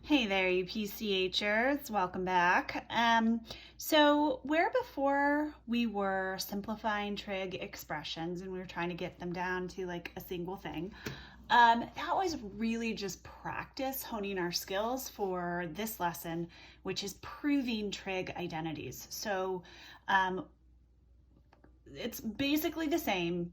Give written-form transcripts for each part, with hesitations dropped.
Hey there, you PCHers, welcome back. So where before we were simplifying trig expressions and we were trying to get them down to like a single thing, that was really just practice honing our skills for this lesson, which is proving trig identities. So it's basically the same,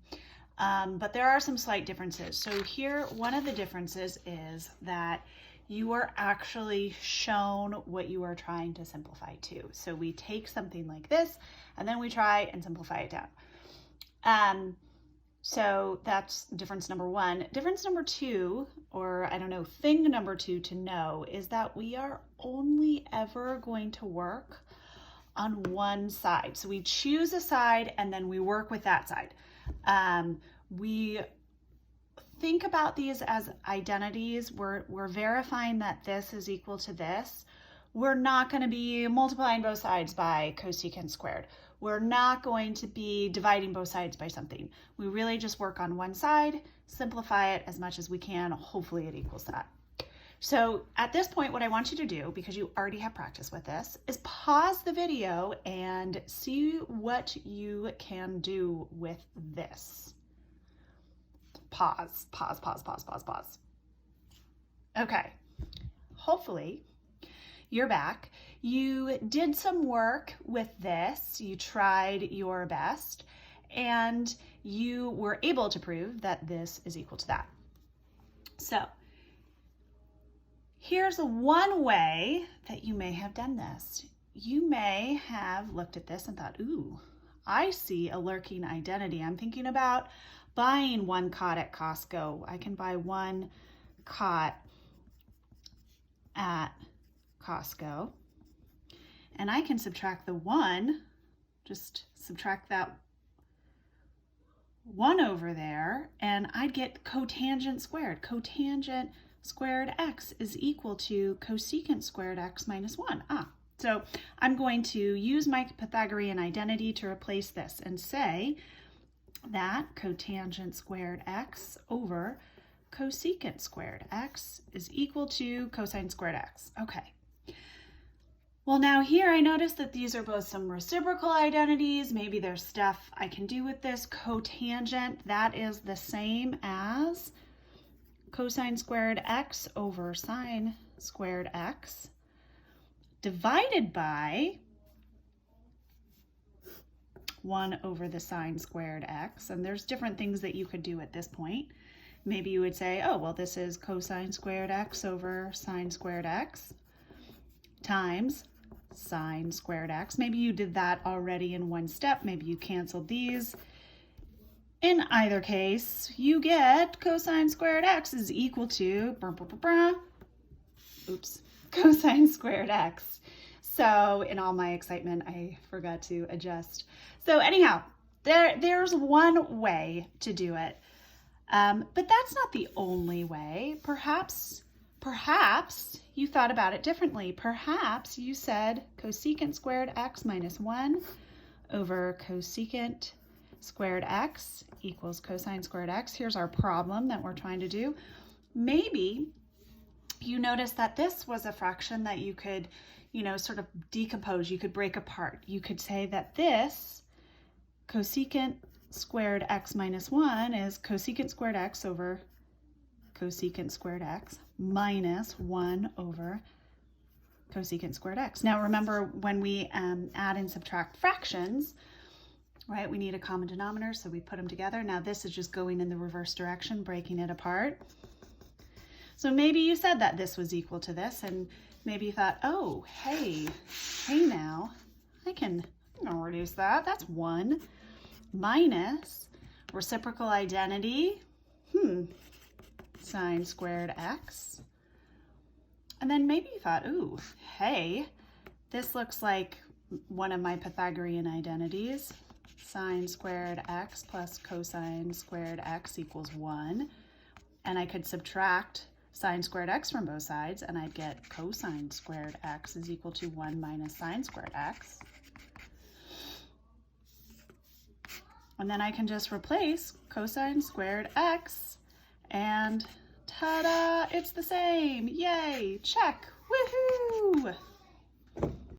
but there are some slight differences. So here, one of the differences is that you are actually shown what you are trying to simplify to. So we take something like this and then we try and simplify it down. So that's difference number one. Difference number two, or I don't know, thing number two to know is that we are only ever going to work on one side. So we choose a side and then we work with that side. We think about these as identities. We're verifying that this is equal to this. We're not going to be multiplying both sides by cosecant squared. We're not going to be dividing both sides by something. We really just work on one side, simplify it as much as we can. Hopefully it equals that. So at this point, what I want you to do, because you already have practice with this, is pause the video and see what you can do with this. Pause. Okay, hopefully you're back. You did some work with this, you tried your best, and you were able to prove that this is equal to that. So here's one way that you may have done this. You may have looked at this and thought, ooh, I see a lurking identity. I'm thinking about buying one cot at Costco. I can buy one cot at Costco and I can subtract the one, just subtract that one over there, and I'd get cotangent squared. Cotangent squared x is equal to cosecant squared x minus 1. So I'm going to use my Pythagorean identity to replace this and say that cotangent squared x over cosecant squared x is equal to cosine squared x. Okay. Well, now here I notice that these are both some reciprocal identities. Maybe there's stuff I can do with this. Cotangent, that is the same as cosine squared x over sine squared x divided by 1 over the sine squared x. And there's different things that you could do at this point. Maybe you would say, oh, well, this is cosine squared x over sine squared x times sine squared x. Maybe you did that already in one step. Maybe you canceled these. In either case, you get cosine squared x is equal to, cosine squared x. So in all my excitement, I forgot to adjust. So anyhow, there's one way to do it, but that's not the only way. Perhaps you thought about it differently. Perhaps you said cosecant squared x minus 1 over cosecant squared x equals cosine squared x. Here's our problem that we're trying to do. Maybe you noticed that this was a fraction that you could, sort of decompose. You could break apart. You could say that this cosecant squared x minus 1 is cosecant squared x over cosecant squared x minus 1 over cosecant squared x. Now remember, when we add and subtract fractions, right, we need a common denominator, so we put them together. Now this is just going in the reverse direction, breaking it apart. So maybe you said that this was equal to this, and maybe you thought, oh, hey now, I can reduce that. That's 1 minus reciprocal identity, sine squared x. And then maybe you thought, ooh, hey, this looks like one of my Pythagorean identities. Sine squared x plus cosine squared x equals 1. And I could subtract sine squared x from both sides, and I'd get cosine squared x is equal to 1 minus sine squared x. And then I can just replace cosine squared x, and ta-da, it's the same. Yay, check. Woohoo!